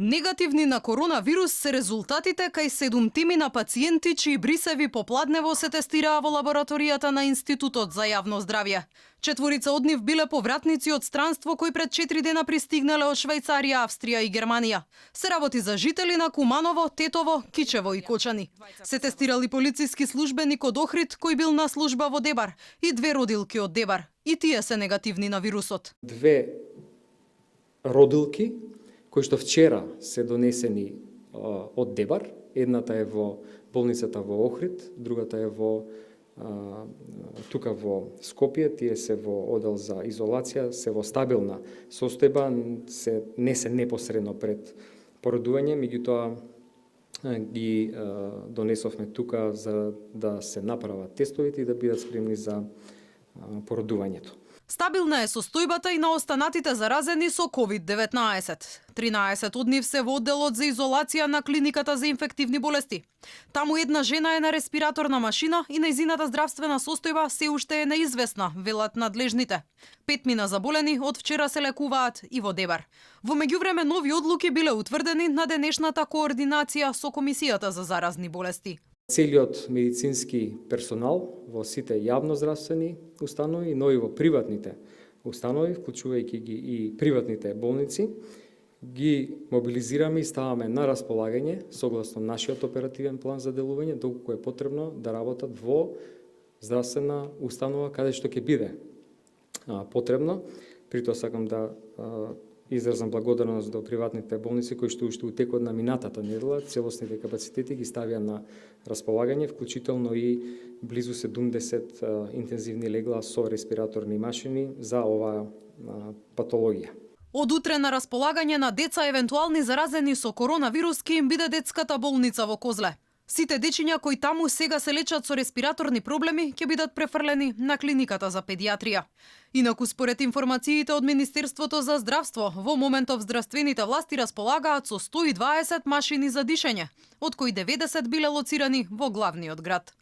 Негативни на коронавирус се резултатите кај 7 на пациенти чии брисеви попладнево се тестираа во лабораторијата на Институтот за јавно здравје. 4 од нив биле повратници од странство кои пред 4 дена пристигнале од Швајцарија, Австрија и Германија. Се работи за жители на Куманово, Тетово, Кичево и Кочани. Се тестирали полициски службеник од Охрид кој бил на служба во Дебар и 2 родилки од Дебар. И тие се негативни на вирусот. 2 родилки кои што вчера се донесени од Дебар. Едната е во болницата во Охрид, другата е тука во Скопје. Тие се во одел за изолација, се во стабилна состојба, не се непосредно пред породување, меѓутоа ги донесовме тука за да се направат тестовите и да бидат спремни за породувањето. Стабилна е состојбата и на останатите заразени со COVID-19. 13 од нив се во одделот за изолација на клиниката за инфективни болести. Таму една жена е на респираторна машина и нејзината здравствена состојба се уште е неизвестна, велат надлежните. 5 заболени од вчера се лекуваат и во Дебар. Во меѓувреме нови одлуки биле утврдени на денешната координација со Комисијата за заразни болести. Целиот медицински персонал во сите јавноздравствени установи, но и во приватните установи, вклучувајќи ги и приватните болници, ги мобилизираме и ставаме на располагање согласно нашиот оперативен план за делување, доколку е потребно да работат во здравствена установа каде што ќе биде потребно. При тоа сакам да изразам благодарност до приватните болници кои што уште у текот на минатата недела целосните капацитети ги ставија на располагање, вклучително и близу 70 интензивни легла со респираторни машини за оваа патологија. Од утре на располагање на деца евентуални заразени со коронавирус ќе им биде детската болница во Козле. Сите дечиња кои таму сега се лечат со респираторни проблеми ќе бидат префрлени на клиниката за педиатрија. Инаку според информациите од Министерството за здравство, во моментов здравствените власти располагаат со 120 машини за дишење, од кои 90 биле лоцирани во главниот град.